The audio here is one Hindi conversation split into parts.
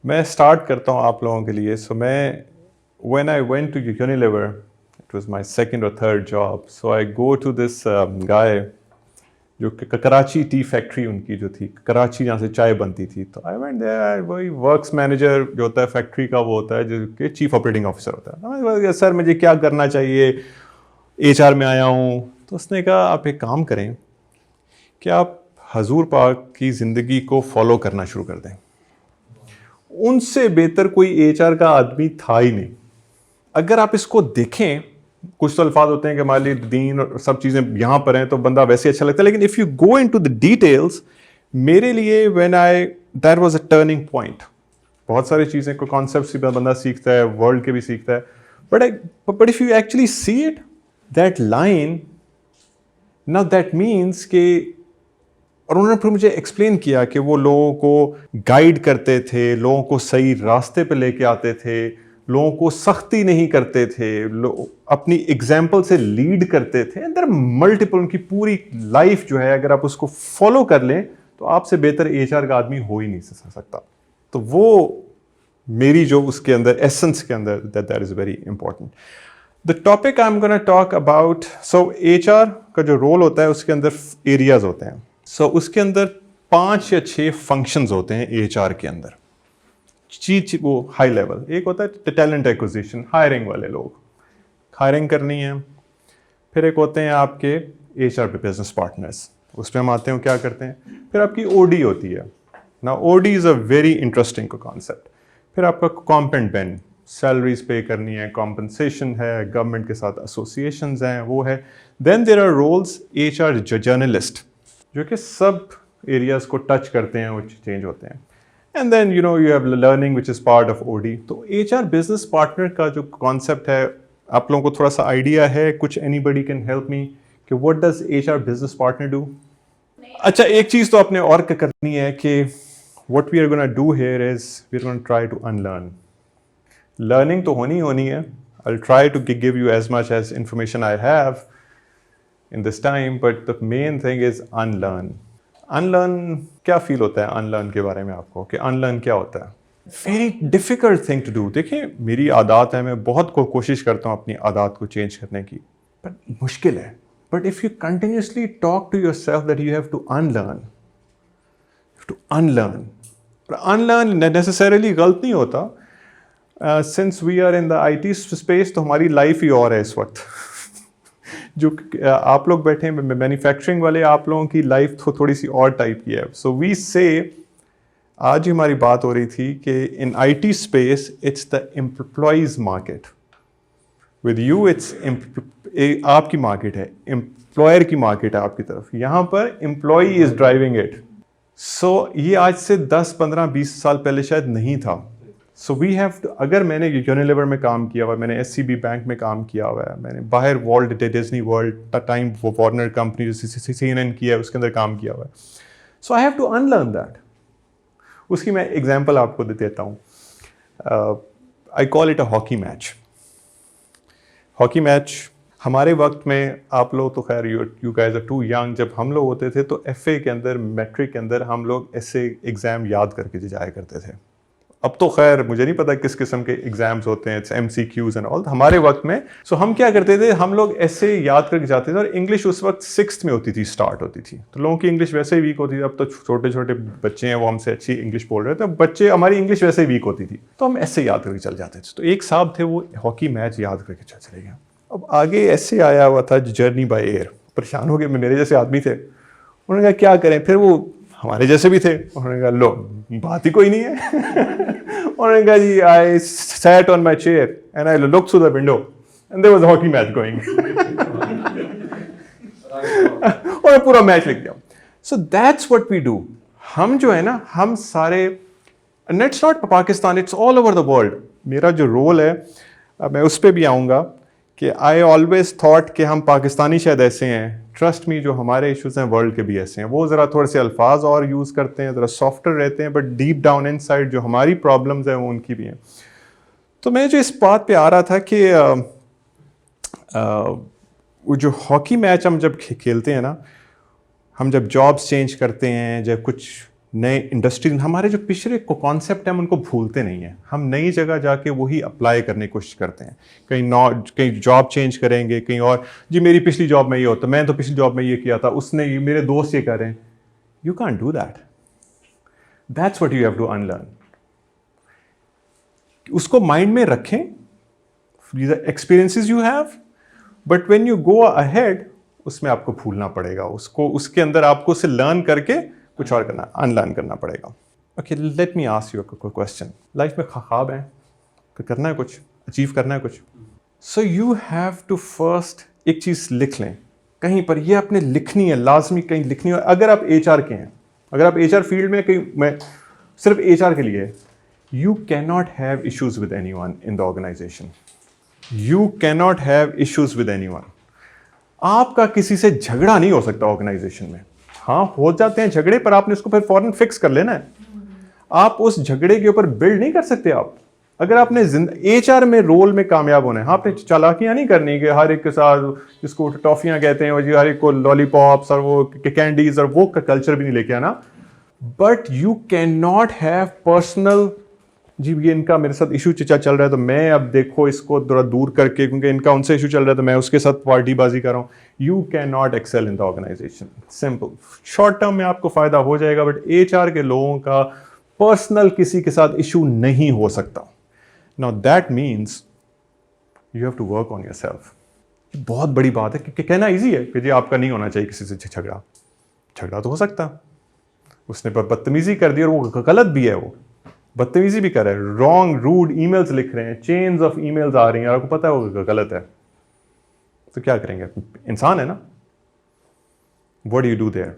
मैं स्टार्ट करता हूँ आप लोगों के लिए। सो मैं when I went to Unilever, it was my second और third job, so I go to this guy जो कराची टी फैक्ट्री उनकी जो थी, कराची जहाँ से चाय बनती थी। तो आई वेंट देयर, वही वर्क्स मैनेजर जो होता है फैक्ट्री का वो होता है, जो कि चीफ ऑपरेटिंग ऑफिसर होता है। मैं बोला, सर मुझे क्या करना चाहिए, एचआर में आया हूँ। तो उसने कहा आप एक काम करें कि आप हजूर पाक की ज़िंदगी को फॉलो करना शुरू कर दें। उनसे बेहतर कोई एचआर का आदमी था ही नहीं। अगर आप इसको देखें, कुछ तो अल्फाज होते हैं कि हमारे लिए दीन और सब चीज़ें यहाँ पर हैं तो बंदा वैसे अच्छा लगता है, लेकिन if you go into the details, मेरे लिए when I that was a turning point. बहुत सारी चीज़ें को कॉन्सेप्ट भी बंदा सीखता है, वर्ल्ड के भी सीखता है, but if you actually see it, that line, now that means कि, और उन्होंने फिर मुझे एक्सप्लेन किया कि वो लोगों को गाइड करते थे, लोगों को सही रास्ते पे लेके आते थे, लोगों को सख्ती नहीं करते थे, अपनी एग्जाम्पल से लीड करते थे। अंदर मल्टीपल, उनकी पूरी लाइफ जो है अगर आप उसको फॉलो कर लें तो आपसे बेहतर एचआर का आदमी हो ही नहीं सकता। तो वो मेरी जो उसके अंदर एसेंस के अंदर, that is very important. The topic I am gonna talk about, so HR का जो रोल होता है उसके अंदर एरियाज होते हैं। उसके अंदर 5 या 6 फंक्शंस होते हैं एचआर के अंदर। चीज वो हाई लेवल, एक होता है टैलेंट एक्विजिशन, हायरिंग वाले लोग, हायरिंग करनी है। फिर एक होते हैं आपके एचआर पे बिजनेस पार्टनर्स, उसमें हम आते हैं क्या करते हैं। फिर आपकी ओडी होती है ना, OD is a very interesting concept. फिर आपका कॉम्प एंड बेन, सैलरीज पे करनी है, कॉम्पनसेशन है, गवर्नमेंट के साथ एसोसिएशंस हैं, वो है। Then there are roles HR journalist, जो कि सब एरियाज को टच करते हैं, वो चेंज होते हैं। And then you have learning which is part of OD. तो एचआर बिजनेस पार्टनर का जो कॉन्सेप्ट है, आप लोगों को थोड़ा सा आइडिया है कुछ? एनीबडी कैन हेल्प मी कि what does HR business partner do? अच्छा, एक चीज़ तो आपने और करनी है कि what we are gonna do here is we are gonna try to unlearn. Learning तो होनी है। I will try to give you as much as information I have in this time, but the main thing is unlearn. Unlearn क्या फील होता है unlearn के बारे में आपको, कि unlearn क्या होता है? Very difficult thing to do. देखिए, मेरी आदत है, मैं बहुत कोशिश करता हूँ अपनी आदत को चेंज करने की, पर मुश्किल है। But if you continuously talk to yourself that you have to unlearn, और unlearn necessarily गलत नहीं होता। Since we are in the IT space, तो हमारी लाइफ ही और है इस वक्त। जो आप लोग बैठे हैं मैन्युफैक्चरिंग वाले, आप लोगों की लाइफ तो थोड़ी सी और टाइप की है। सो वी से, आज ही हमारी बात हो रही थी कि in IT space it's the employees market, with you it's आपकी मार्केट है, एम्प्लॉयर की मार्केट है आपकी तरफ, यहाँ पर एम्प्लॉय इज ड्राइविंग इट। सो ये आज से 10, 15, 20 साल पहले शायद नहीं था। सो वी हैव टू, अगर मैंने यूनिलीवर में काम किया हुआ है, मैंने एससीबी बैंक में काम किया हुआ है, मैंने बाहर world, Disney world, time Warner company जो CNN की है उसके अंदर काम किया हुआ है। So I have to unlearn that. उसकी मैं एग्जांपल आपको देता हूँ। I call it a hockey match. Hockey match हमारे वक्त में, आप लोग तो खैर you guys are too young, जब हम लोग होते थे तो एफए के अंदर, मैट्रिक के अंदर हम लोग ऐसे एग्ज़ाम याद करके जाया करते थे। अब तो खैर मुझे नहीं पता किस किस्म के एग्जाम्स होते हैं, MCQs एंड ऑल। हमारे वक्त में सो हम क्या करते थे, हम लोग ऐसे याद करके जाते थे, और इंग्लिश उस वक्त 6th में होती थी, स्टार्ट होती थी, तो लोगों की इंग्लिश वैसे ही वीक होती थी। अब तो छोटे छोटे बच्चे हैं, वो हमसे अच्छी इंग्लिश बोल रहे थे, बच्चे, हमारी इंग्लिश वैसे ही वीक होती थी, तो हम ऐसे याद करके चल जाते थे। तो एक साहब थे, वो हॉकी मैच याद करके चले गए। अब आगे ऐसे आया हुआ था जर्नी बाय एयर, परेशान हो गए, मेरे जैसे आदमी थे। उन्होंने कहा क्या करें, फिर वो हमारे जैसे भी थे, उन्होंने कहा लो बात ही कोई नहीं है। उन्होंने कहा जी, I sat on my chair and I look through the window and there was a hockey match going. और पूरा मैच लिख दिया। So that's what we do. हम जो है ना, हम सारे, and it's not Pakistan, it's all over the world. मेरा जो रोल है, मैं उस पर भी आऊँगा, कि आई ऑलवेज थॉट कि हम पाकिस्तानी शायद ऐसे हैं। ट्रस्ट मी, जो हमारे इश्यूज हैं वर्ल्ड के भी ऐसे हैं। वो ज़रा थोड़े से अल्फाज और यूज़ करते हैं, ज़रा सॉफ्टर रहते हैं, बट डीप डाउन इनसाइड जो हमारी प्रॉब्लम्स हैं वो उनकी भी हैं। तो मैं जो इस बात पे आ रहा था कि वो जो हॉकी मैच हम जब खेलते हैं ना, हम जब जॉब्स चेंज करते हैं, जब कुछ नए इंडस्ट्री, हमारे जो पिछले कॉन्सेप्ट हैं हम उनको भूलते नहीं हैं, हम नई जगह जाके वही अप्लाई करने की कोशिश करते हैं। कहीं जॉब चेंज करेंगे, कहीं और, जी मेरी पिछली जॉब में ये होता, मैं तो पिछली जॉब में ये किया था, उसने ये, मेरे दोस्त ये कर रहे हैं। You can't do that, that's what you have to unlearn. उसको माइंड में रखें, experiences you have, but when you go ahead उसमें आपको भूलना पड़ेगा उसको, उसके अंदर आपको उसे लर्न करके कुछ और करना, अनलर्न करना पड़ेगा। Okay, let me ask you a question. Life में ख्वाब है, करना है कुछ, अचीव करना है कुछ, so you have to first एक चीज़ लिख लें कहीं पर, ये आपने लिखनी है, लाजमी कहीं लिखनी है। अगर आप HR के हैं, अगर आप HR फील्ड में कहीं, मैं सिर्फ HR के लिए, you can not have issues with anyone in the organization, you can not have issues with anyone. आपका किसी से झगड़ा नहीं हो सकता ऑर्गेनाइजेशन में। हाँ, हो जाते हैं झगड़े, पर आपने उसको फिर फौरन फिक्स कर लेना है। आप उस झगड़े के ऊपर बिल्ड नहीं कर सकते आप। अगर आपने HR में रोल में कामयाब होना है, हाँ, आपने चालाकियां नहीं करनी कि हर एक के साथ, जिसको टॉफियां कहते हैं, हर एक को लॉलीपॉप्स और वो कैंडीज और वो कल्चर भी नहीं लेके आना। But you can not have personal, जी ये इनका मेरे साथ इशू चल रहा है तो मैं अब देखो इसको थोड़ा दूर करके, क्योंकि इनका उनसे इशू चल रहा है तो मैं उसके साथ पार्टीबाजी कर रहा हूँ। You can not excel in the organization, simple. Short term में आपको फायदा हो जाएगा, बट HR के लोगों का पर्सनल किसी के साथ इशू नहीं हो सकता। Now that means you have to work on yourself. बहुत बड़ी बात है कि कहना इजी है कि जी आपका नहीं होना चाहिए किसी से झगड़ा, झगड़ा तो हो सकता, उसने बदतमीजी कर दी और वो गलत भी है, वो बदतमीजी भी कर रहे हैं, रॉन्ग रूड ईमेल्स लिख रहे हैं, चेन्स ऑफ ईमेल्स आ रही हैं और आपको पता है वो गलत है, तो क्या करेंगे? इंसान है ना। What do you do their?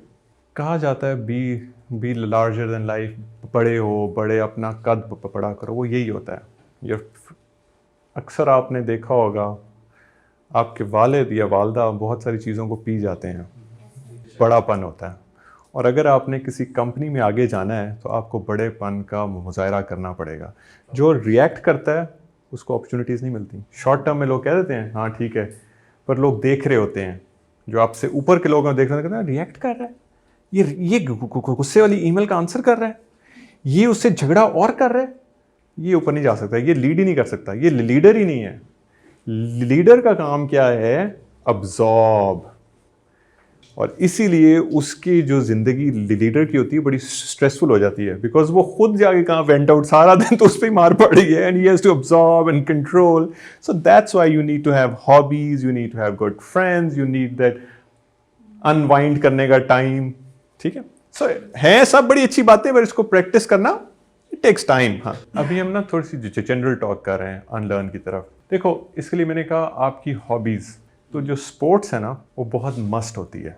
कहा जाता है बी लार्जर देन लाइफ, बड़े हो, बड़े अपना कद बड़ा करो, वो यही होता है। ये अक्सर आपने देखा होगा आपके वालिद या वालदा बहुत सारी चीज़ों को पी जाते हैं, बड़ापन होता है। और अगर आपने किसी कंपनी में आगे जाना है तो आपको बड़ेपन का मुजाहरा करना पड़ेगा। जो रिएक्ट करता है उसको अपॉर्चुनिटीज़ नहीं मिलती। शॉर्ट टर्म में लोग कह देते हैं हाँ ठीक है, पर लोग देख रहे होते हैं, जो आपसे ऊपर के लोग देख रहे हैं, रिएक्ट कर रहा है, ये गुस्से वाली ईमेल का आंसर कर रहा है, ये उससे झगड़ा और कर रहा है, ये ऊपर नहीं जा सकता, ये लीड ही नहीं कर सकता, ये लीडर ही नहीं है। लीडर का काम क्या है? अब्जॉर्ब। और इसीलिए उसकी जो जिंदगी लीडर की होती है बड़ी स्ट्रेसफुल हो जाती है, बिकॉज वो खुद जाके कहाँ वेंट आउट, सारा दिन तो उस पर ही मार पड़ रही है, and he has to absorb and control. So that's why you need to have hobbies, you need to have good friends, you need that unwind करने का टाइम। ठीक है, सो है सब बड़ी अच्छी बातें, पर इसको प्रैक्टिस करना इट टेक्स टाइम। हाँ, अभी हम ना थोड़ी सी जनरल टॉक कर रहे हैं अनलर्न की तरफ। देखो, इसके लिए मैंने कहा आपकी हॉबीज, तो जो स्पोर्ट्स है ना वो बहुत मस्ट होती है,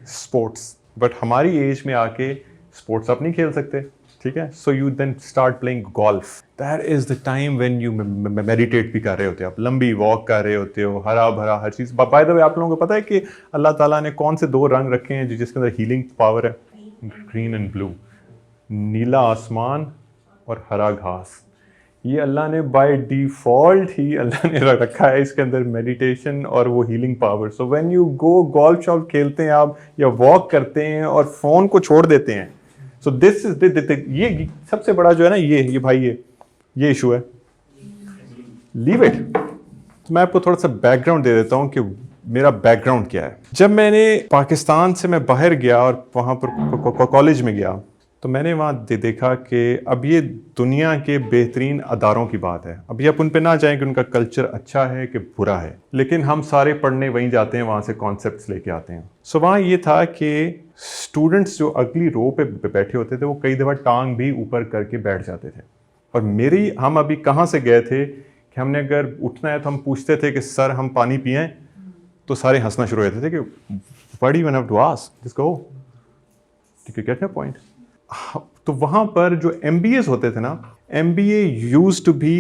स्पोर्ट्स। बट हमारी एज में आके स्पोर्ट्स आप नहीं खेल सकते, ठीक है। So you then start playing golf. That is the time when you meditate भी कर रहे होते हो, आप लंबी वॉक कर रहे होते हो, हरा भरा हर चीज़। बाय द वे, आप लोगों को पता है कि अल्लाह ताला ने कौन से 2 रंग रखे हैं जिसके अंदर हीलिंग पावर है? Green and blue. नीला आसमान और हरा घास। ये अल्लाह ने बाय डिफॉल्ट ही अल्लाह ने रखा है इसके अंदर, मेडिटेशन और वो healing power. So when you go golf शॉल्फ खेलते हैं आप, या वॉक करते हैं और फोन को छोड़ देते हैं, सो दिस इज ये सबसे बड़ा जो है ना, ये भाई ये इशू है। Leave it. मैं आपको थोड़ा सा बैकग्राउंड दे देता हूँ कि मेरा बैकग्राउंड क्या है। जब मैंने पाकिस्तान से मैं बाहर गया और वहाँ पर कॉलेज में गया, तो मैंने वहाँ देखा कि अब ये दुनिया के बेहतरीन अदारों की बात है। अभी आप उन पे ना जाएं कि उनका कल्चर अच्छा है कि बुरा है, लेकिन हम सारे पढ़ने वहीं जाते हैं, वहाँ से कॉन्सेप्ट्स लेके आते हैं। सो वहाँ ये था कि स्टूडेंट्स जो अगली रो पे बैठे होते थे वो कई दफ़ा टांग भी ऊपर करके बैठ जाते थे। और हम अभी कहाँ से गए थे कि हमने अगर उठना है तो हम पूछते थे कि सर हम पानी पिएं, तो सारे हंसना शुरू हो जाते थे कि what do you have to ask, just go, you get my point. तो वहाँ पर जो MBAs होते थे ना, MBA used to be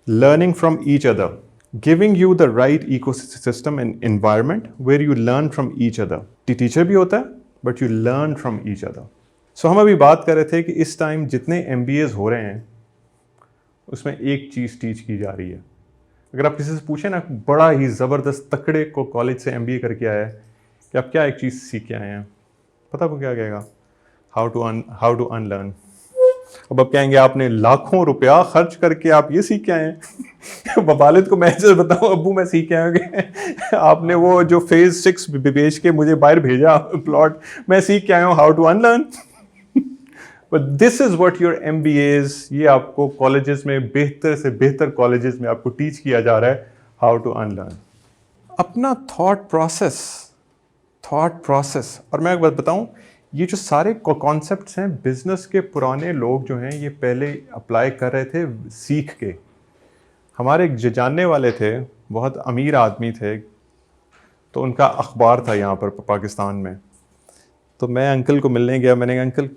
learning from each other, giving you the right ecosystem and environment where you learn from each other. Teacher भी होता है but you learn from each other. So हम अभी बात कर रहे थे कि इस टाइम जितने MBAs हो रहे हैं उसमें एक चीज़ टीच की जा रही है। अगर आप किसी से पूछें ना, बड़ा ही ज़बरदस्त तकड़े को कॉलेज से MBA करके आया है, कि आप क्या एक चीज़ सीख के आए हैं, पता आपको क्या कहेगा? How to unlearn. अब कहेंगे आपने लाखों रुपया खर्च करके आप ये सीख के आए हैं। वालिद को मैं जब बताऊं अब्बू मैं सीख के आया आपने वो जो फेज 6 बेच के मुझे बाहर भेजा प्लॉट, मैं सीख के आया हूँ how to unlearn. But this is what your MBAs, ये आपको कॉलेजेस में बेहतर से बेहतर कॉलेजेस में आपको टीच किया जा रहा है हाउ टू अनलर्न। अपना थॉट प्रोसेस। और मैं एक बात बताऊं, ये जो सारे कॉन्सेप्ट्स हैं बिजनेस के, पुराने लोग जो हैं ये पहले अप्लाई कर रहे थे सीख के। हमारे एक जानने वाले थे, बहुत अमीर आदमी थे, तो उनका अखबार था यहाँ पर पाकिस्तान में। तो मैं अंकल को मिलने गया, मैंने कहा अंकल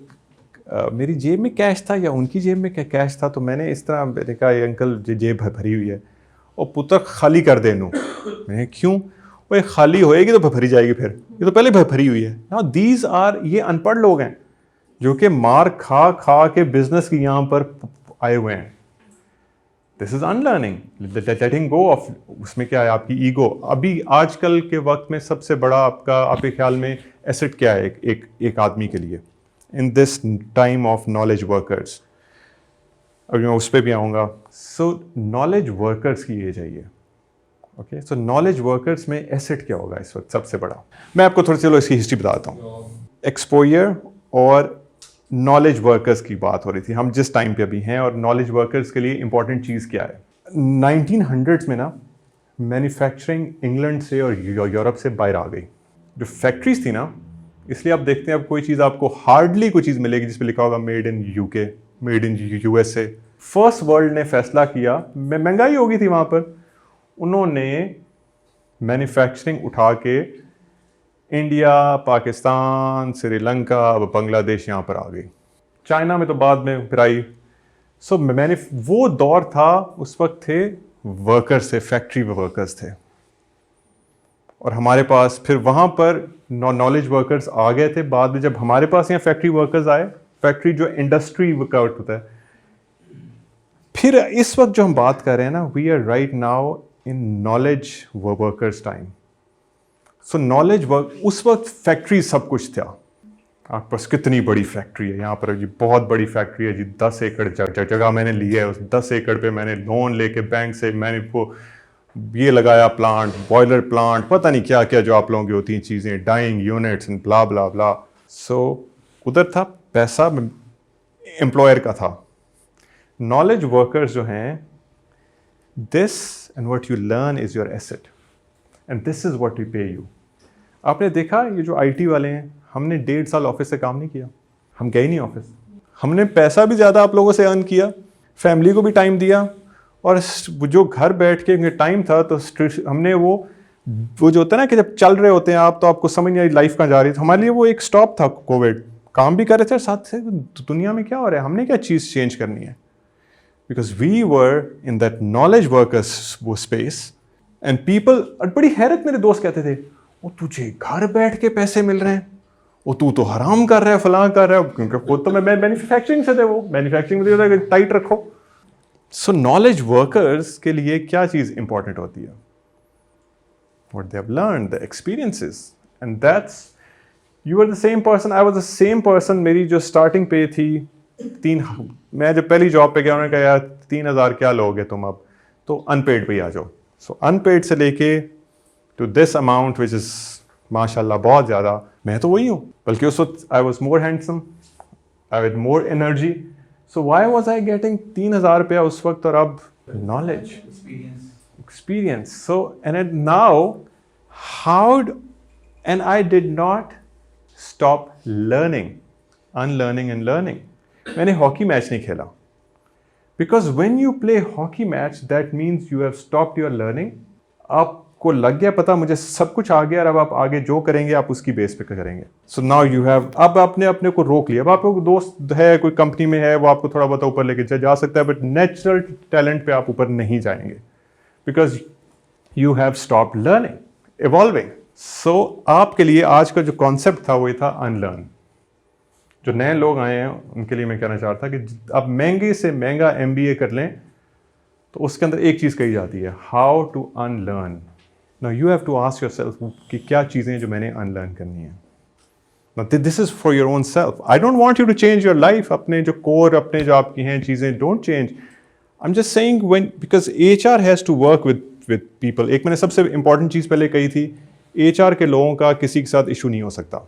मेरी जेब में कैश था या उनकी जेब में कैश था, तो मैंने इस तरह मैंने कहा ये अंकल जेब भरी हुई है और पुत्र खाली कर देनू। मैं क्यों? वो खाली होएगी तो भरी जाएगी, फिर ये तो पहले भरी हुई है ना। दीज आर, ये अनपढ़ लोग हैं जो कि मार खा खा के बिजनेस की यहाँ पर आए हुए हैं। This is unlearning, letting go of. उसमें क्या है आपकी ईगो। अभी आजकल के वक्त में सबसे बड़ा आपका, आपके ख्याल में एसेट क्या है एक आदमी के लिए in this time of knowledge workers? अभी मैं उस पर भी आऊँगा। सो नॉलेज वर्कर्स की ये चाहिए। ओके, सो नॉलेज वर्कर्स में एसेट क्या होगा इस वक्त सबसे बड़ा? मैं आपको थोड़ी सी इसकी हिस्ट्री बताता हूँ। एक्सपोजर और नॉलेज वर्कर्स की बात हो रही थी, हम जिस टाइम पे अभी हैं, और नॉलेज वर्कर्स के लिए इंपॉर्टेंट चीज़ क्या है? 1900s में ना मैन्युफैक्चरिंग इंग्लैंड से और यूरोप से बाहर आ गई। जो फैक्ट्रीज थी ना, इसलिए आप देखते हैं अब कोई चीज़ आपको हार्डली कोई चीज़ मिलेगी जिस पे लिखा होगा made in UK, made in USA। First world ने फैसला किया, महंगाई हो गई थी वहाँ पर, उन्होंने मैन्युफैक्चरिंग उठा के इंडिया, पाकिस्तान, श्रीलंका, अब बांग्लादेश यहाँ पर आ गई। चाइना में तो बाद में फिर आई। सो मैंने वो दौर था, उस वक्त थे वर्कर्स थे, फैक्ट्री वर्कर्स थे, और हमारे पास फिर वहाँ पर नॉलेज वर्कर्स आ गए थे। बाद में जब हमारे पास यहाँ फैक्ट्री वर्कर्स आए, फैक्ट्री जो इंडस्ट्री वर्कआउट होता है, फिर इस वक्त जो हम बात कर रहे हैं ना, we are right now in knowledge workers time. So knowledge work, उस वक्त फैक्ट्री सब कुछ था। आपके पास कितनी बड़ी फैक्ट्री है यहाँ पर जी, बहुत बड़ी फैक्ट्री है जी, 10 एकड़ जगह मैंने ली है, उस 10 एकड़ पे मैंने लोन लेके बैंक से मैंने वो ये लगाया प्लांट, बॉयलर प्लांट, पता नहीं क्या क्या जो आप लोगों की होती हैं चीज़ें, डाइंग यूनिट्स एंड ब्ला ब्ला ब्ला। सो उधर था पैसा एम्प्लॉयर का था। नॉलेज वर्कर्स जो हैं, this and what you learn is your asset and this is what we pay you. आपने देखा ये जो IT वाले हैं, हमने 1.5 साल ऑफिस से काम नहीं किया, हम गए नहीं ऑफिस। हमने पैसा भी ज़्यादा आप लोगों से अर्न किया, फैमिली को भी टाइम दिया, और जो घर बैठ के टाइम था तो हमने वो जो होता है ना कि जब चल रहे होते हैं आप, तो आपको समझ नहीं आई लाइफ कहाँ जा रही थी, हमारे लिए वो एक स्टॉप था कोविड। काम भी कर रहे थे, साथ से दुनिया में क्या हो रहा है, हमने क्या चीज़ चेंज करनी है। Because we were in that knowledge workers वो स्पेस एंड पीपल। बड़ी हैरत, मेरे दोस्त कहते थे, वो तुझे घर बैठ के पैसे मिल रहे हैं, वो तू तो हराम कर रहा है, फलां कर रहा है, क्योंकि खुद तो मैं मैन्युफैक्चरिंग से थे, वो मैन्युफैक्चरिंग में टाइट रखो। सो नॉलेज वर्कर्स के लिए क्या चीज़ इंपॉर्टेंट होती है? What they have learned, the experiences, and that's, you are the same person, I was the same person। मेरी जो स्टार्टिंग पे थी मैं जब पहली जॉब पे गया, उन्होंने कहा यार 3,000 क्या लोगे तुम, अब तो अनपेड पे ही आ जाओ। सो अनपेड से लेके to this amount which is माशाल्लाह बहुत ज़्यादा। मैं तो वही हूँ, बल्कि उस वक्त I was more handsome, I had more energy. So why was I getting 3,000 रुपया उस वक्त, और अब knowledge, experience. So, and now, and I did not stop learning, unlearning and learning. मैंने हॉकी मैच नहीं खेला, because when you play hockey match, that means you have stopped your learning. आपको लग गया पता, मुझे सब कुछ आ गया, और अब आप आगे जो करेंगे आप उसकी बेस पे करेंगे। So now you have, अब आपने अपने को रोक लिया। अब आपको दोस्त है, कोई कंपनी में है, वो आपको थोड़ा बहुत ऊपर लेके जा सकता है, बट नेचुरल टैलेंट पे आप ऊपर नहीं जाएंगे, because you have stopped learning, evolving. So आपके लिए आज का जो कॉन्सेप्ट था वो था अनलर्न। जो नए लोग आए हैं उनके लिए मैं कहना चाहता कि आप महंगे से महंगा MBA कर लें तो उसके अंदर एक चीज़ कही जाती है, how to unlearn. Now you have to ask yourself कि क्या चीज़ें जो मैंने अनलर्न करनी है। Now, this is for your own self. I don't want you to change your life. अपने जो core, अपने जो आपकी हैं चीज़ें, don't change. I'm just saying because HR has to work with people. एक मैंने सबसे important चीज़ पहले कही थी, HR के लोगों का किसी के साथ issue नहीं हो सकता.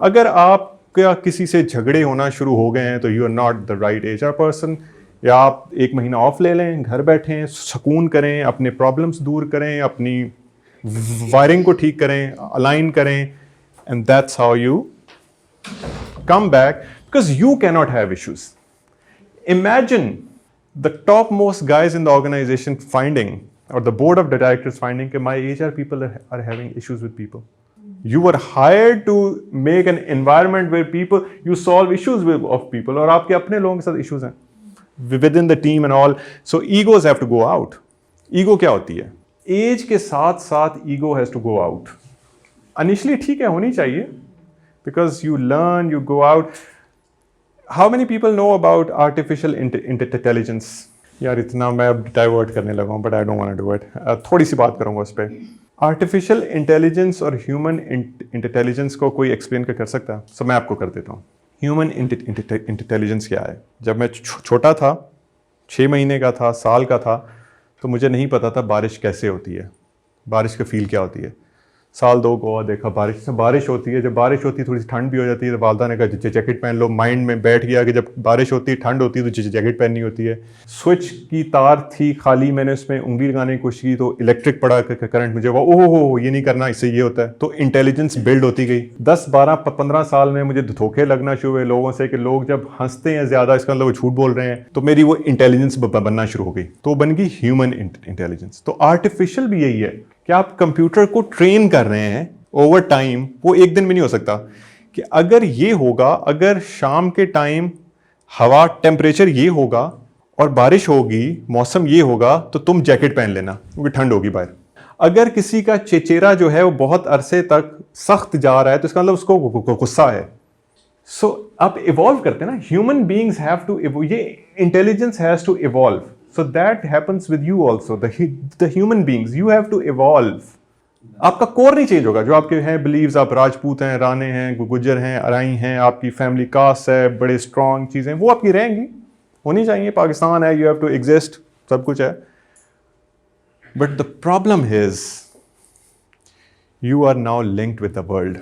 अगर आप क्या किसी से झगड़े होना शुरू हो गए हैं तो you are not the right HR person. या आप एक महीना ऑफ ले लें, घर बैठें, सुकून करें, अपने प्रॉब्लम्स दूर करें, अपनी वायरिंग को ठीक करें, अलाइन करें, and that's how you come back, because you cannot have issues. Imagine the topmost guys in the organization finding, or the board of directors finding that my HR people are having issues with people. You were hired to make an environment where you solve issues of people, और आपके अपने लोगों के साथ issues हैं within the team and all. So egos have to go out. Ego क्या होती है? Age के साथ साथ ego has to go out. Initially ठीक है, होनी चाहिए, because you learn, you go out. How many people know about artificial intelligence? यार इतना मैं अब डाइवर्ट करने लगा हूँ, but I don't want to do it. थोड़ी सी बात करूँगा उस पर. आर्टिफिशियल इंटेलिजेंस और ह्यूमन इंटेलिजेंस को कोई एक्सप्लेन कर सकता है? सो मैं आपको कर देता हूँ. ह्यूमन इंटेलिजेंस क्या है? जब मैं छोटा था, 6 महीने का था, साल का था, तो मुझे नहीं पता था बारिश कैसे होती है, बारिश का फील क्या होती है. साल 2 गोवा देखा, बारिश होती है. जब बारिश होती है थोड़ी सी ठंड भी हो जाती है, तो वालदा ने कहा जैकेट पहन लो. माइंड में बैठ गया कि जब बारिश होती है, ठंड होती है, तो जैकेट पहननी होती है. स्विच की तार थी खाली, मैंने उसमें उंगली लगाने की कोशिश की तो इलेक्ट्रिक पड़ा करंट. मुझे ओहो ये नहीं करना, इससे ये होता है. तो इंटेलिजेंस बिल्ड होती गई. 10, 12, 15 साल में मुझे धोखे लगना शुरू हुए लोगों से कि लोग जब हंसते हैं ज़्यादा, इसका मतलब वो झूठ बोल रहे हैं. तो मेरी वो इंटेलिजेंस बनना शुरू हो गई, तो बन गई ह्यूमन इंटेलिजेंस. तो आर्टिफिशियल भी यही है कि आप कंप्यूटर को ट्रेन कर रहे हैं ओवर टाइम. वो एक दिन में नहीं हो सकता कि अगर ये होगा, अगर शाम के टाइम हवा टेम्परेचर ये होगा और बारिश होगी, मौसम ये होगा, तो तुम जैकेट पहन लेना क्योंकि ठंड होगी बाहर. अगर किसी का चेहरा जो है वो बहुत अरसे तक सख्त जा रहा है, तो इसका मतलब उसको गुस्सा है. सो आप इवॉल्व करते हैं ना. ह्यूमन बीइंग्स हैव टू, ये intelligence has to evolve. So that happens with you also. The human beings, you have to evolve. आपका कोर नहीं चेंज होगा. जो आपके हैं बिलीव्स, आप राजपूत हैं, राणे हैं, गुज्जर हैं, अराई हैं, आपकी फैमिली कास्ट है, बड़े स्ट्रॉन्ग चीज़ें, वो आपकी रहेंगी, होनी चाहिए. पाकिस्तान है, यू हैव टू एग्जिस्ट, सब कुछ है. But the problem is you are now linked with the world.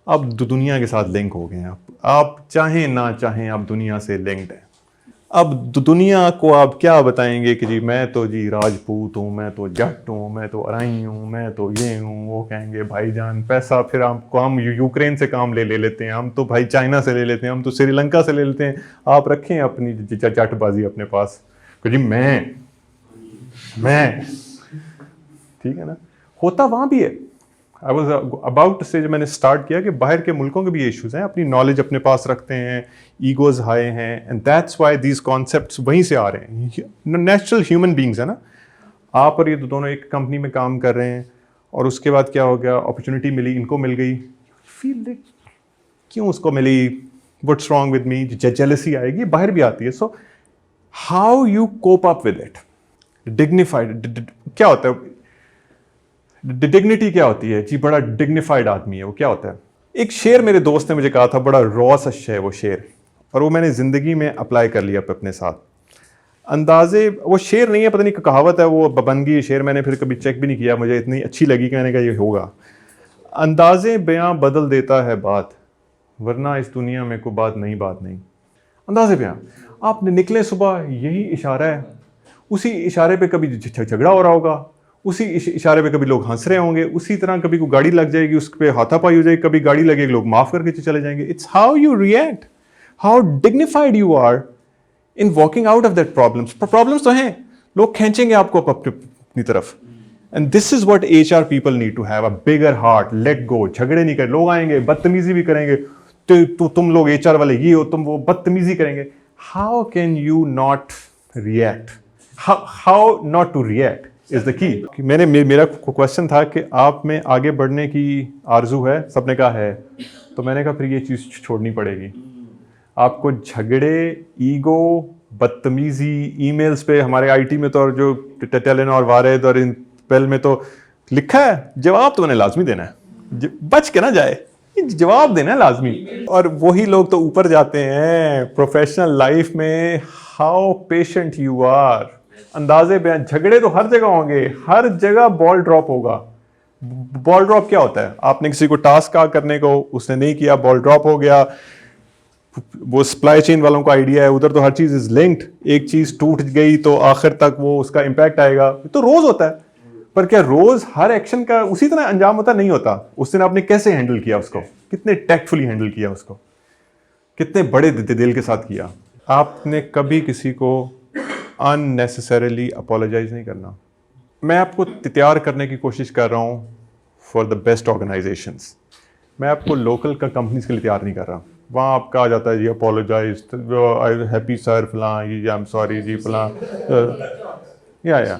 अब दुनिया के साथ लिंक हो गए हैं आप चाहें ना चाहें, आप दुनिया से लिंक्ड हैं. अब दुनिया को आप क्या बताएंगे कि जी मैं तो जी राजपूत हूँ, मैं तो जट हूँ, मैं तो अराई हूँ, मैं तो ये हूँ. वो कहेंगे भाईजान पैसा, फिर हम यूक्रेन से काम ले लेते हैं, हम तो भाई चाइना से ले लेते हैं, हम तो श्रीलंका से ले लेते हैं. आप रखें अपनी जटबाजी अपने पास कि जी मैं ठीक है ना. होता वहाँ भी है. आई वॉज अबाउट टू से, जब मैंने स्टार्ट किया कि बाहर के मुल्कों के भी इश्यूज हैं, अपनी नॉलेज अपने पास रखते हैं, ईगोज हाई हैं, and that's why these concepts वहीं से आ रहे हैं. नेचुरल ह्यूमन बींग्स है ना. आप और ये दोनों एक कंपनी में काम कर रहे हैं, और उसके बाद क्या हो गया, अपॉर्चुनिटी मिली, इनको मिल गई, फील लाइक क्यों उसको मिली, what's wrong with me, jealousy आएगी, बाहर भी आती है. So how you cope up with it. Dignified क्या होता है, डिग्निटी क्या होती है जी, बड़ा डिग्निफाइड आदमी है वो, क्या होता है. एक शेर मेरे दोस्त ने मुझे कहा था, बड़ा रॉ सा है वो शेर, और वो मैंने ज़िंदगी में अप्लाई कर लिया अपने साथ. अंदाजे, वो शेर नहीं है, पता नहीं कहावत है, वो बन गई शेर. मैंने फिर कभी चेक भी नहीं किया, मुझे इतनी अच्छी लगी कि मैंने कहा ये होगा. अंदाजे बयां बदल देता है बात, वरना इस दुनिया में कोई बात नहीं. अंदाजे बयां, आपने निकले सुबह, यही इशारा है, उसी इशारे पे कभी झगड़ा हो रहा होगा, उसी इशारे पे कभी लोग हंस रहे होंगे, उसी तरह कभी कोई गाड़ी लग जाएगी, उस पर हाथापाई हो जाएगी, कभी गाड़ी लगेगी, लोग माफ करके चले जाएंगे. It's how you react, how dignified you are in walking out of that problems. Problems तो हैं, लोग खींचेंगे आपको अपनी तरफ. And this is what HR people need to have, a bigger heart, let go. झगड़े नहीं कर, लोग आएंगे बदतमीजी भी करेंगे, तो तुम लोग HR वाले ये हो, तुम वो, बदतमीजी करेंगे. How can you not react, how not to react is the key. मेरा क्वेश्चन था कि आप में आगे बढ़ने की आरजू है, सबने कहा है, तो मैंने कहा फिर ये चीज़ छोड़नी पड़ेगी. आपको झगड़े, ईगो, बदतमीजी, ईमेल्स पे, हमारे IT में तो, और जो टेलेनॉर, वारेद और इन पेल में तो लिखा है, जवाब तो मैंने लाजमी देना है. बच के ना जाए, जवाब देना लाजमी। और वही लोग तो ऊपर जाते हैं प्रोफेशनल लाइफ में। हाउ पेशेंट यू आर, अंदाजे बयान। झगड़े तो हर जगह होंगे, हर जगह बॉल ड्रॉप होगा। बॉल ड्रॉप क्या होता है? आपने किसी को टास्क कहा करने को, उसने नहीं किया, बॉल ड्रॉप हो गया। वो सप्लाई चेन वालों का आइडिया है, उधर तो हर चीज इज लिंक्ड। एक चीज टूट गई तो आखिर तक वो उसका इंपैक्ट आएगा। तो रोज होता है, पर क्या रोज हर एक्शन का उसी तरह अंजाम होता? नहीं होता। उस दिन आपने कैसे हैंडल किया उसको, कितने टैक्टफुली हैंडल किया उसको, कितने बड़े दिल के साथ किया। आपने कभी किसी को अननेसेसरीली अपोलोजाइज नहीं करना। मैं आपको तैयार करने की कोशिश कर रहा हूं फॉर द बेस्ट ऑर्गेनाइजेशंस। मैं आपको लोकल का कंपनीज के लिए तैयार नहीं कर रहा। वहाँ आपका आ जाता है जी अपोलोजाइज, आई हैप्पी सर फलां, ये आई एम सॉरी जी फलां। या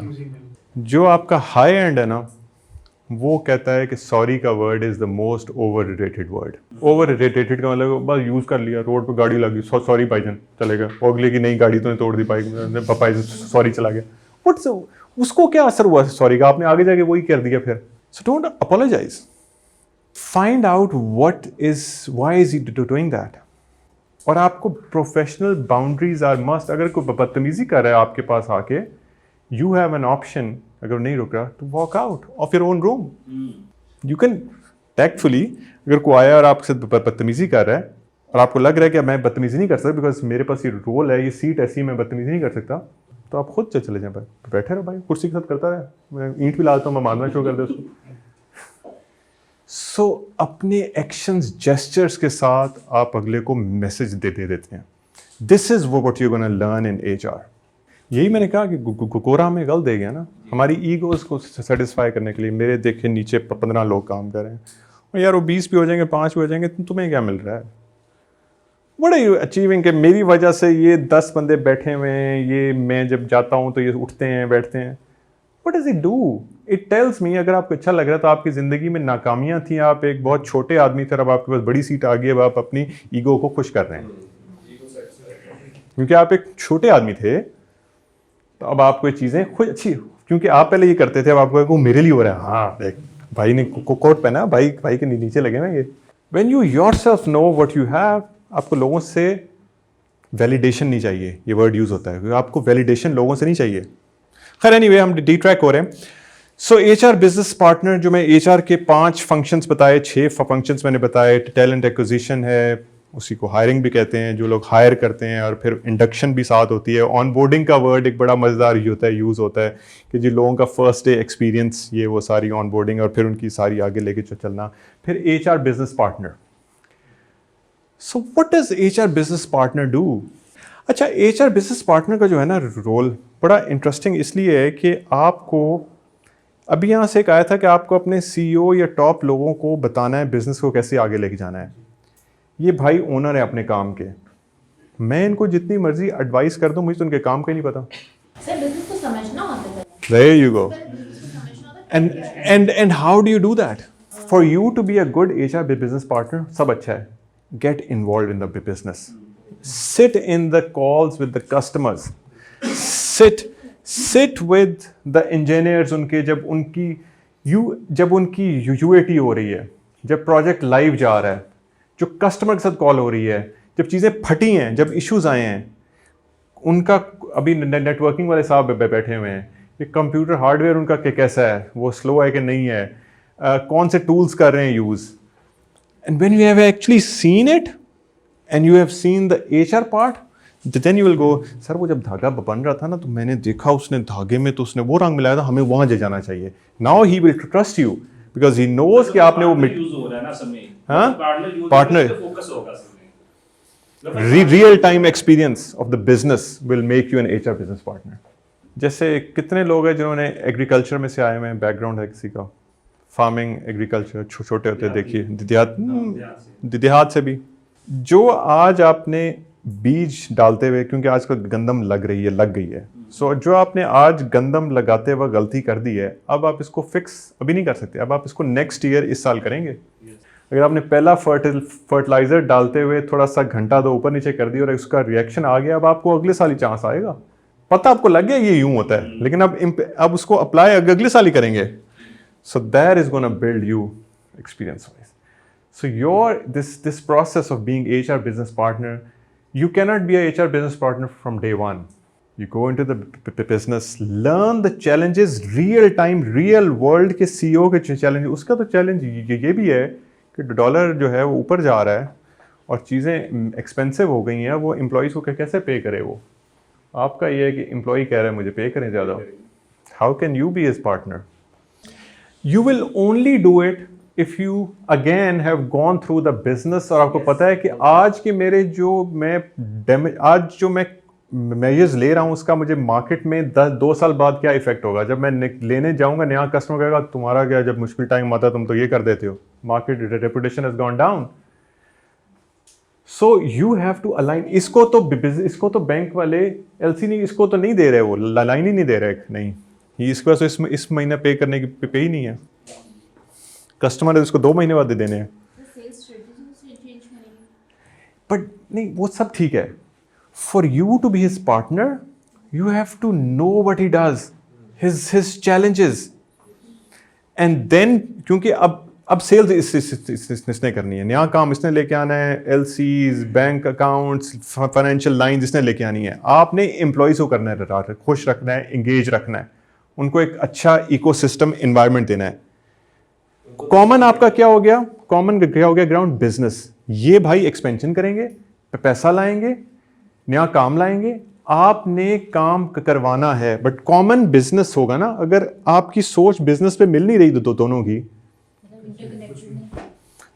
जो आपका हाई एंड है ना, वो कहता है कि सॉरी का word is the most over rated word. Over rated का मतलब बस यूज कर लिया, रोड पे गाड़ी लगी, सॉरी भाईजान, चलेगा। अगले की नई गाड़ी तो तोड़ दी, बाइक सॉरी चला गया। व्हाट्स, उसको क्या असर हुआ सॉरी का? आपने आगे जाके वही कर दिया फिर। So don't apologize, find out what is, why is he doing that. और आपको प्रोफेशनल बाउंड्रीज आर मस्ट। अगर कोई बदतमीजी कर रहा है आपके पास आके, यू हैव एन ऑप्शन, अगर नहीं रुक रहा तो walk out of your own room. You can tactfully, अगर कोई आया और आपसे बदतमीजी कर रहा है और आपको लग रहा है कि मैं बदतमीजी नहीं कर सकता बिकॉज मेरे पास ये रोल है, ये सीट ऐसी है, मैं बदतमीजी नहीं कर सकता, तो आप खुद चले जाए भाई, बैठे रहो भाई, कुर्सी के साथ करता रहे, मैं ईंट भी लाता हूँ, मैं मारना शुरू कर दे उसको। सो अपने एक्शंस, जेस्चर्स के साथ आप अगले को मैसेज दे देते हैं। This is what you gonna learn in HR। यही मैंने कहा कि गोरा हमें गल दे गया ना, हमारी ईगोज को सेटिस्फाई करने के लिए। मेरे देखे नीचे 15 लोग काम कर रहे हैं, और यार वो 20 भी हो जाएंगे, 5 भी हो जाएंगे, तुम्हें क्या मिल रहा है? What are you achieving? कि मेरी वजह से ये 10 बंदे बैठे हुए हैं, ये मैं जब जाता हूँ तो ये उठते हैं, बैठते हैं। What does it do? It tells me, अगर आपको अच्छा लग रहा है तो आपकी ज़िंदगी में नाकामियाँ थी, आप एक बहुत छोटे आदमी थे, अब आपके पास बड़ी सीट आ गई, अब आप अपनी ईगो को खुश कर रहे हैं। क्योंकि आप एक छोटे आदमी थे तो अब आपको ये चीज़ें खुद अच्छी, क्योंकि आप पहले ये करते थे, अब आपको मेरे लिए हो रहा है। हाँ देख, भाई ने कोट पहना, भाई के नीचे लगे ना ये। When you yourself know what you have, आपको लोगों से वैलिडेशन नहीं चाहिए। ये वर्ड यूज होता है, क्योंकि आपको वैलिडेशन लोगों से नहीं चाहिए। खैर एनीवे, हम डिट्रैक हो रहे हैं। सो HR बिजनेस पार्टनर, जो मैं HR के 5 फंक्शंस बताए, 6 फंक्शंस मैंने बताए। टैलेंट एक्विजिशन है, उसी को हायरिंग भी कहते हैं, जो लोग हायर करते हैं, और फिर इंडक्शन भी साथ होती है। ऑनबोर्डिंग का वर्ड एक बड़ा मज़ेदार होता है, यूज़ होता है कि जी लोगों का फर्स्ट डे एक्सपीरियंस, ये वो सारी ऑनबोर्डिंग, और फिर उनकी सारी आगे लेके चलना। फिर HR business partner. So what does HR business partner do? अच्छा, HR बिजनेस पार्टनर का जो है ना रोल बड़ा इंटरेस्टिंग इसलिए है कि आपको अभी यहाँ से एक आया था कि आपको अपने CEO या टॉप लोगों को बताना है बिजनेस को कैसे आगे लेके जाना है। ये भाई ओनर है अपने काम के, मैं इनको जितनी मर्जी एडवाइस कर दूं, मुझे तो उनके काम का ही नहीं पता। सर बिजनेस को समझना होता है। There you go. And how do you do that? For you to be a good HR business partner, सब अच्छा है. Get involved in the business. Sit in the calls with the customers. Sit with the engineers. उनके जब उनकी UAT हो रही है, जब प्रोजेक्ट लाइव जा रहा है, जो कस्टमर के साथ कॉल हो रही है, जब चीज़ें फटी हैं, जब इश्यूज आए हैं, उनका अभी नेटवर्किंग वाले साहब बैठे हुए हैं, ये कंप्यूटर हार्डवेयर उनका कैसा है, वो स्लो है कि नहीं है, कौन से टूल्स कर रहे हैं use. And when you have actually seen it and you have seen the HR part, then you will go, sir वो जब धागा बन रहा था ना, तो मैंने देखा उसने धागे में तो उसने वो रंग मिलाया था, हमें वहाँ ले जाना चाहिए। Now he will trust you because he knows कि आपने वो partner real time experience of the business will make you an HR business partner. जैसे कितने लोग हैं जिन्होंने एग्रीकल्चर में से आए हुए हैं, बैकग्राउंड है किसी का, फार्मिंग एग्रीकल्चर, छोटे होते देखिए, देहात से भी, जो आज आपने बीज डालते हुए, क्योंकि आजकल गंदम लग गई है, सो जो आपने आज गंदम लगाते हुए गलती कर दी है, अब आप इसको फिक्स अभी नहीं कर सकते, अब आप इसको नेक्स्ट ईयर, इस साल करेंगे। अगर आपने पहला फर्टिलाइजर डालते हुए थोड़ा सा घंटा दो ऊपर नीचे कर दिया और उसका रिएक्शन आ गया, अब आपको अगले साल ही चांस आएगा। पता आपको लग गया ये यूं होता है, लेकिन अब उसको अप्लाई अगले साल ही करेंगे। So that is gonna build you experience wise. So this process of being HR business partner, you cannot be a HR business partner from day one. You go into the business, learn the challenges, real time, real world के CEO के चैलेंज. उसका तो चैलेंज ये भी है कि डॉलर जो है वो ऊपर जा रहा है और चीज़ें एक्सपेंसिव हो गई हैं. वो एम्प्लॉयज़ को कैसे पे करे? वो आपका ये है कि एम्प्लॉय कह रहा है मुझे पे करें ज़्यादा. How can you B his partner? You will only do it if you again have gone through the business और आपको पता है कि आज के मेरे जो मैं मेजर्स ले रहा हूँ उसका मुझे मार्केट में 2 साल बाद क्या इफेक्ट होगा. जब मैं लेने जाऊंगा नया कस्टमर कहेगा तुम्हारा क्या, जब मुश्किल टाइम आता तुम तो ये कर देते हो. Market reputation has gone down. So you have to align. इसको तो बैंक वाले एलसी नहीं, इसको तो नहीं दे रहे, वो लाइन ही नहीं दे रहे. नहीं, इसके पास इस महीना पे करने की पे ही नहीं है. कस्टमर है उसको 2 महीने बाद दे देने हैं. बट नहीं, वो सब ठीक है. For you to be his partner you have to know what he does, his challenges. And then क्योंकि अब सेल्स इसने करनी है, नया काम इसने लेके आना है, LCs, bank accounts, financial lines इसने लेके आनी है. आपने एम्प्लॉयज को करना है, खुश रखना है, एंगेज रखना है, उनको एक अच्छा इकोसिस्टम एनवायरनमेंट देना है. कॉमन आपका क्या हो गया? कॉमन क्या हो गया? Ground business. ये भाई एक्सपेंशन करेंगे, पैसा लाएंगे, नया काम लाएंगे, आपने काम करवाना है. बट कॉमन बिजनेस होगा ना. अगर आपकी सोच बिजनेस पे मिल नहीं रही दोनों की,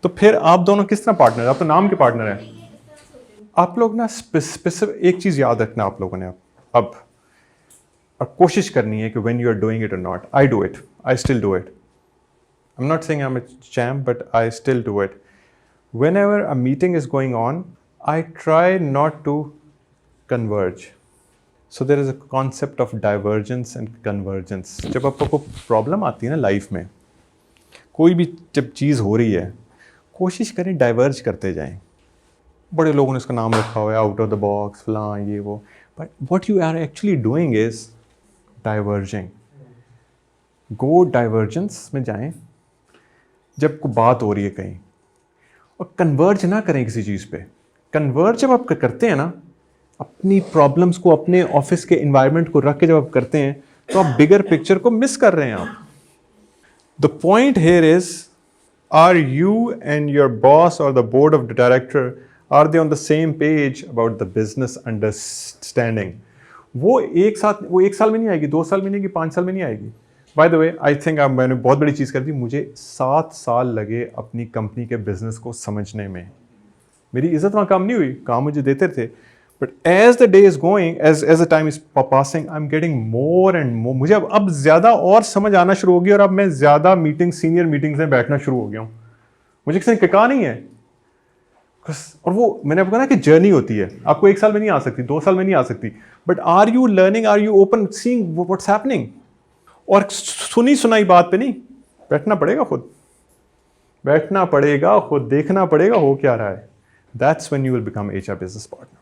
तो फिर आप दोनों किस तरह पार्टनर? आप तो नाम के पार्टनर हैं. आप लोग ना स्पेसिफिक एक चीज याद रखना आप लोगों ने. अब कोशिश करनी है कि when you are doing it or not, I do it, I still do it. I'm not saying I'm a champ, but I still do it. Whenever a meeting is going on, I try not to converge. So there is a concept of divergence and convergence. जब आपको प्रॉब्लम आती है ना लाइफ में, कोई भी जब चीज़ हो रही है, कोशिश करें डाइवर्ज करते जाएं. बड़े लोगों ने इसका नाम रखा हुआ है आउट ऑफ द बॉक्स, फलां ये वो. But what you are actually doing is diverging. Go divergence में जाएं जब कोई बात हो रही है कहीं, और कन्वर्ज ना करें किसी चीज़ पे. कन्वर्ज जब आप करते हैं ना, अपनी प्रॉब्लम्स को, अपने ऑफिस के एनवायरनमेंट को रख के जब आप करते हैं, तो आप बिगर पिक्चर को मिस कर रहे हैं. आप the point here is, are you and your boss और the board of director, are they on the same page about the business understanding? वो एक साल में नहीं आएगी, 2 साल में नहीं आएगी, 5 साल में नहीं आएगी. By the way, I think मैंने बहुत बड़ी चीज़ कर दी. मुझे 7 साल लगे अपनी कंपनी के बिजनेस को समझने में. मेरी इज्जत वहाँ काम नहीं हुई, काम मुझे देते थे. But as the day is going, as the time is passing, I am getting more and more. मुझे अब ज़्यादा और समझ आना शुरू हो गई, और अब मैं ज़्यादा सीनियर मीटिंग्स में बैठना शुरू हो गया हूँ. मुझे किसी ने कहा नहीं है. और वो मैंने आपको कहा ना कि जर्नी होती है, आपको 1 साल में नहीं आ सकती, 2 साल में नहीं आ सकती. But are you learning, are you open, seeing what's happening? और सुनी सुनाई बात पे नहीं, बैठना पड़ेगा खुद, देखना पड़ेगा हो क्या रहा है. That's when you will become HR business partner.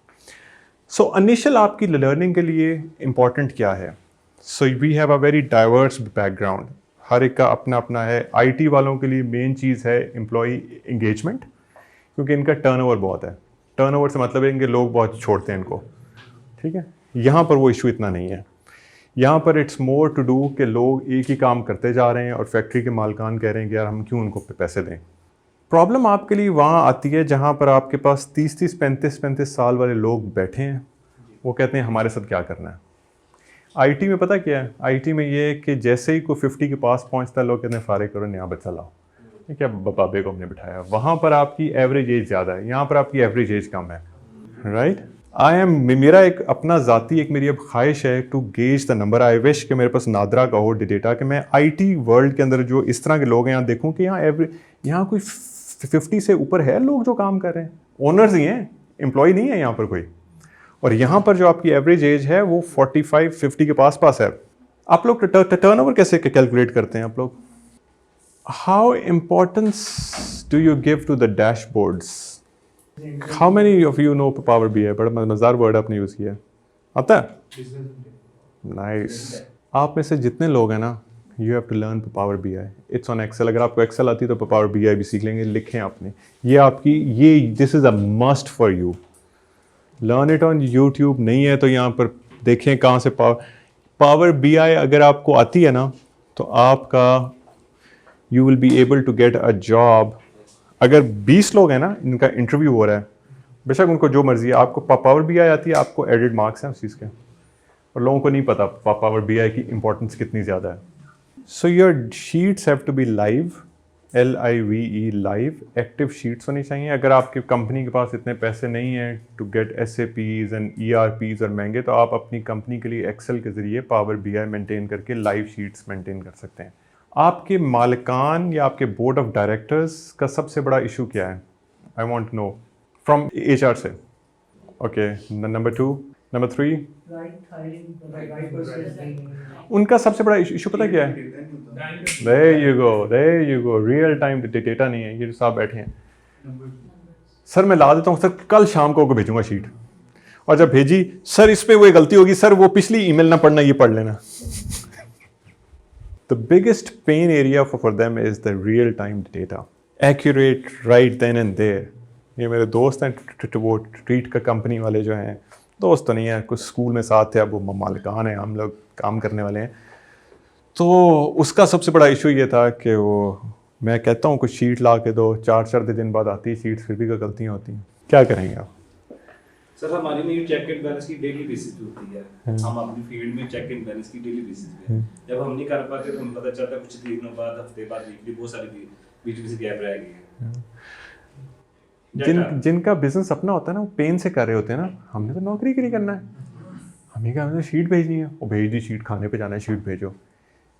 So initial आपकी लर्निंग के लिए इंपॉर्टेंट क्या है? So we have a very diverse background, हर एक का अपना अपना है. IT वालों के लिए मेन चीज़ है एम्प्लॉय एंगेजमेंट, क्योंकि इनका टर्नओवर बहुत है. टर्नओवर से मतलब है इनके लोग बहुत छोड़ते हैं इनको. ठीक है, यहाँ पर वो इशू इतना नहीं है. यहाँ पर इट्स मोर टू डू कि लोग एक ही काम करते जा रहे हैं और फैक्ट्री के मालकान कह रहे हैं कि यार हम क्यों उनको पैसे दें. प्रॉब्लम आपके लिए वहाँ आती है जहाँ पर आपके पास 30-30, 35-35 साल वाले लोग बैठे हैं. वो कहते हैं हमारे साथ क्या करना है. IT में पता क्या है? IT में ये है कि जैसे ही कोई 50 के पास पहुँचता है, लोग कहते हैं फारिग करो, नया बच्चा लाओ. ये क्या बाबे को हमने बिठाया. वहाँ पर आपकी एवरेज एज ज़्यादा है, यहाँ पर आपकी एवरेज एज कम है. राइट. मेरा एक अपना ज़ाती एक मेरी अब ख्वाहिश है to gauge the number. I wish कि मेरे पास नादरा का हो डेटा कि मैं IT वर्ल्ड के अंदर जो इस तरह के लोग हैं यहाँ देखूँ कि यहाँ कोई 50 से ऊपर है लोग जो काम कर रहे हैं. ओनर्स ही हैं, एम्प्लॉय नहीं है यहाँ पर कोई. और यहाँ पर जो आपकी एवरेज एज है वो 45-50 के पास है. आप लोग टर्नओवर कैसे कैलकुलेट करते हैं आप लोग? How importance do you give to the dashboards? How many of you know Power BI? बड़ा मज़ेदार वर्ड आपने यूज़ किया. आता है? नाइस. आप में से जितने लोग हैं ना you have to learn Power BI, it's on Excel. अगर आपको एक्सेल आती है तो पावर BI भी सीख लेंगे, लिखें आपने। ये आपकी ये this is a must for you. Learn it on YouTube, नहीं है तो यहाँ पर देखें कहाँ से पावर BI अगर आपको आती है ना तो आपका you will be able to get a job. अगर 20 लोग हैं ना, इनका इंटरव्यू हो रहा है, बेशक उनको जो मर्जी है, आपको पावर BI आती है, आपको एडेड मार्क्स हैं उस चीज़ के, और लोगों को नहीं पता पावर BI की इंपॉर्टेंस कितनी ज़्यादा है। So your sheets have to be live, LIVE, live active sheets होनी चाहिए। अगर आपकी कंपनी के पास इतने पैसे नहीं हैं to get SAPs and ERPs और महंगे, तो आप अपनी कंपनी के लिए एक्सेल के ज़रिए पावर BI मेंटेन करके लाइव शीट्स मेंटेन कर सकते हैं। आपके मालिकान या आपके बोर्ड ऑफ डायरेक्टर्स का सबसे बड़ा इशू क्या है? I want know from HR से। ओके, नंबर 2, नंबर 3, उनका सबसे बड़ा इशू पता क्या है? There you go, real time data नहीं है। ये साहब बैठे हैं, सर मैं ला देता हूँ सर, कल शाम को भेजूंगा शीट, और जब भेजी सर इस पे वो गलती होगी, सर वो पिछली ईमेल ना पढ़ना, ये पढ़ लेना। The biggest pain area for them is the real time data, accurate right then and there। ये मेरे दोस्त हैं, वो ट्रीट का कंपनी वाले जो हैं, दोस्त तो नहीं है, कुछ स्कूल में साथ थे, अब वो मालिकान हैं, हम लोग काम करने वाले हैं। तो उसका सबसे बड़ा इशू ये था कि वो, मैं कहता हूँ कुछ शीट ला के दो, 4 दिन बाद आती है शीट, फिर भी कोई गलतियाँ होती हैं, क्या करेंगे आप? सर हमारी में ये चेक एंड बैलेंस की डेली बेसिस पे होती है। हम अपनी फील्ड में चेक एंड बैलेंस की डेली बेसिस पे, जब हम नहीं कर पाते तो हमें पता चलता कुछ दिनों बाद, हफ्ते बाद, वीकली, बहुत सारी बीच में से गैप रह गई है। जिनका बिजनेस अपना होता है ना, वो पेन से कर रहे होते हैं ना। हमने तो नौकरी के लिए करना है, हमें क्या, हमें शीट भेजनी है, वो भेज दी शीट, खाने पे जाना है, शीट भेजो।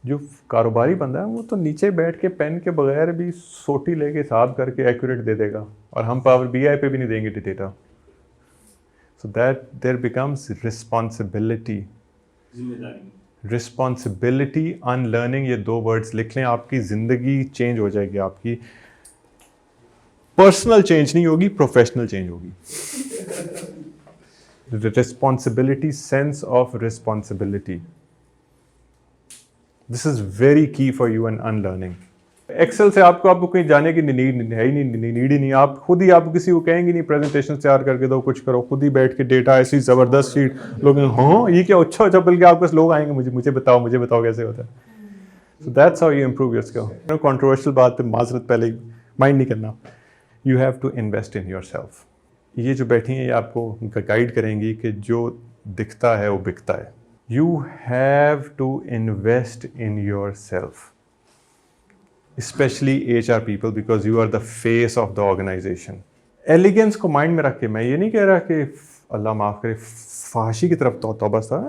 जो कारोबारी बंदा है वो तो नीचे बैठ के पेन के बगैर भी सोटी लेके हिसाब करके एक्यूरेट दे देगा, और हम पावर BI पे भी नहीं देंगे data. So that there becomes responsibility, responsibility, unlearning, ये 2 वर्ड्स लिख लें, आपकी ज़िंदगी चेंज हो जाएगी। आपकी पर्सनल चेंज नहीं होगी, प्रोफेशनल चेंज होगी। Responsibility, sense of responsibility, this is very key for you and unlearning. Excel से आपको कहीं जाने की नीड है ही नहीं। आप खुद ही, आप किसी को कहेंगे नहीं प्रेजेंटेशन तैयार करके दो, कुछ करो, खुद ही बैठ के डेटा ऐसी ज़बरदस्त शीट, लोग हाँ ये क्या, अच्छा बल्कि आपके लोग आएंगे, मुझे बताओ कैसे होता है। So that's how you improve your skill. Controversial बात पे माजरत पहले माइंड नहीं करना। You have to invest in yourself. ये जो बैठी हैं ये आपको गाइड करेंगी कि जो दिखता है वो बिकता है। You have to invest in yourself, especially HR people, because you are the face of the organization। Elegance को माइंड में रख के, मैं ये नहीं कह रहा कि अल्लाह माफ़ करे फाशी की तरफ तौबा था,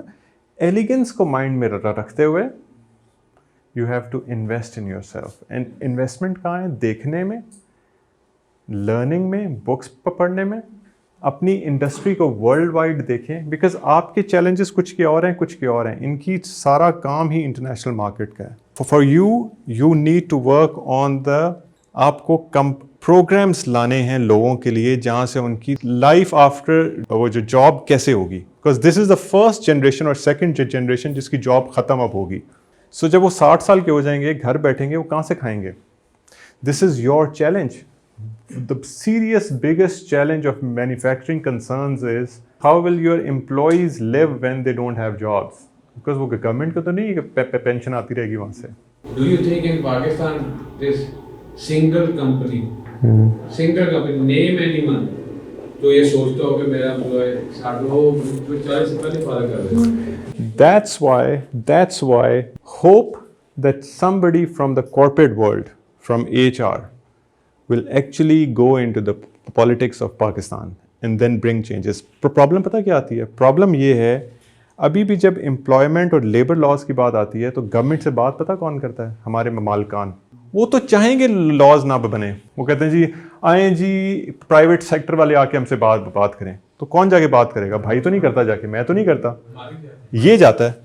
एलिगेंस को माइंड में रखते हुए you have to invest in yourself. And investment कहाँ है? देखने में, लर्निंग में, बुक्स पढ़ने में, अपनी इंडस्ट्री को वर्ल्ड वाइड देखें, बिकॉज आपके चैलेंजेस कुछ के और हैं, कुछ के और हैं। इनकी सारा काम ही इंटरनेशनल मार्केट का है। For you need to work on the, आपको प्रोग्राम्स लाने हैं लोगों के लिए जहाँ से उनकी लाइफ आफ्टर वो जो जॉब कैसे होगी, because this is the first generation और सेकंड जनरेशन जिसकी जॉब ख़त्म अब होगी। सो जब वो 60 साल के हो जाएंगे, घर बैठेंगे, वो कहाँ से खाएंगे? This is your challenge. The serious biggest challenge of manufacturing concerns is how will your employees live when they don't have jobs? Because वो government को तो नहीं कि पेंशन आती रहेगी वहाँ से। Do you think in Pakistan this single company name anyone तो ये सोचता हो कि मेरा employee सालों 40 से पहले फर्क कर रहे हैं। That's why hope that somebody from the corporate world, from HR, will actually go into the politics of Pakistan and then bring changes। Problem पता क्या आती है? प्रॉब्लम ये है, अभी भी जब एम्प्लॉयमेंट और लेबर लॉज की बात आती है तो गवर्नमेंट से बात पता कौन करता है? हमारे मालिकान। वो तो चाहेंगे लॉज ना बने, वो कहते हैं जी आए जी प्राइवेट सेक्टर वाले आके हमसे बात करें। तो कौन जाके बात करेगा? भाई तो नहीं करता जाके, मैं तो नहीं करता, ये जाता है।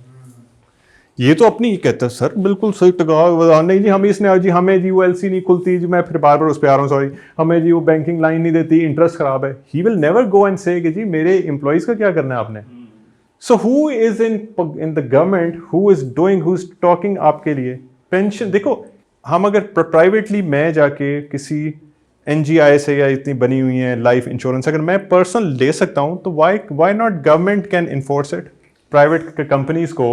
ये तो अपनी ही कहता है सर बिल्कुल सही टका, नहीं जी हमें इसने जी हमें जी वो LC नहीं खुलती जी, मैं फिर बार उस पर आ रहा हूँ, सॉरी हमें जी वो बैंकिंग लाइन नहीं देती, इंटरेस्ट खराब है। He will never go and से कि जी मेरे एम्प्लॉइज का क्या करना है आपने। So who is in the government, who is talking आपके लिए? पेंशन देखो, हम अगर प्राइवेटली मैं जाके किसी NGI से या इतनी बनी हुई है लाइफ इंश्योरेंस अगर मैं पर्सनल ले सकता हूँ तो why not government can enforce it private companies को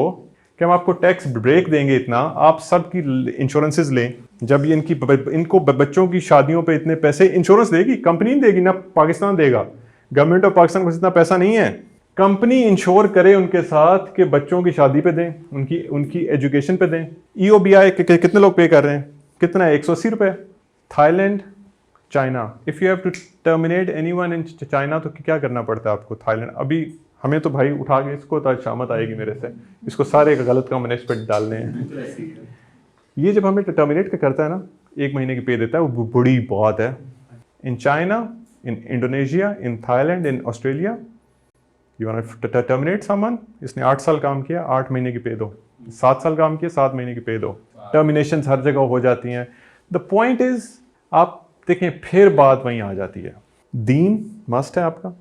कि हम आपको टैक्स ब्रेक देंगे इतना, आप सब की इंश्योरेंसेज लें। जब ये इनको बच्चों की शादियों पे इतने पैसे इंश्योरेंस देगी, कंपनी नहीं देगी ना पाकिस्तान देगा, गवर्नमेंट ऑफ पाकिस्तान को इतना पैसा नहीं है। कंपनी इंश्योर करे उनके साथ कि बच्चों की शादी पे दें, उनकी एजुकेशन पे दें। EOBI कितने लोग पे कर रहे हैं, कितना है, 180 रुपये। Thailand, China, if you have to terminate anyone in China तो क्या करना पड़ता है आपको? थाईलैंड अभी हमें तो भाई उठा के इसको तो शामत आएगी मेरे से, इसको सारे गलत काम मैंने इस पर डालने हैं। ये जब हमें टर्मिनेट करता है ना, 1 महीने की पे देता है, वो बड़ी बात है। In China, in Indonesia, in Thailand, in Australia, you want to terminate someone, इसने 8 साल काम किया, 8 महीने की पे दो, 7 साल काम किया, 7 महीने की पे दो। टर्मिनेशन हर जगह हो जाती हैं। द पॉइंट इज, आप देखें फिर बात वहीं आ जाती है, दीन मस्ट है आपका।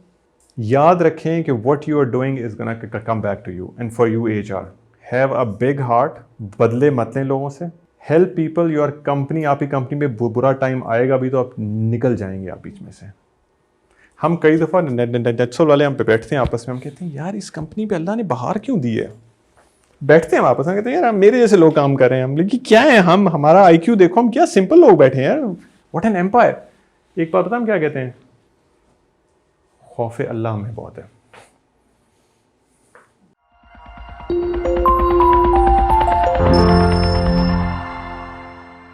याद रखें कि what you are doing is gonna come back to you and for you HR have a big heart, बदले मत लें लोगों से, हेल्प पीपल। योर कंपनी, आपकी कंपनी में बुरा टाइम आएगा भी तो आप निकल जाएंगे आप बीच में से। हम कई दफ़ा नेटसोल वाले हम पे बैठते हैं आपस में, हम कहते हैं यार इस कंपनी पे अल्लाह ने बहार क्यों दी है। बैठते हैं आपस में, कहते हैं यार मेरे जैसे लोग काम कर रहे हैं हम, लेकिन क्या है हम, हमारा IQ देखो, हम क्या सिंपल लोग बैठे हैं यार, व्हाट एन एम्पायर। एक बात पता हम क्या कहते हैं, खौफ अल्लाह हमें बहुत है।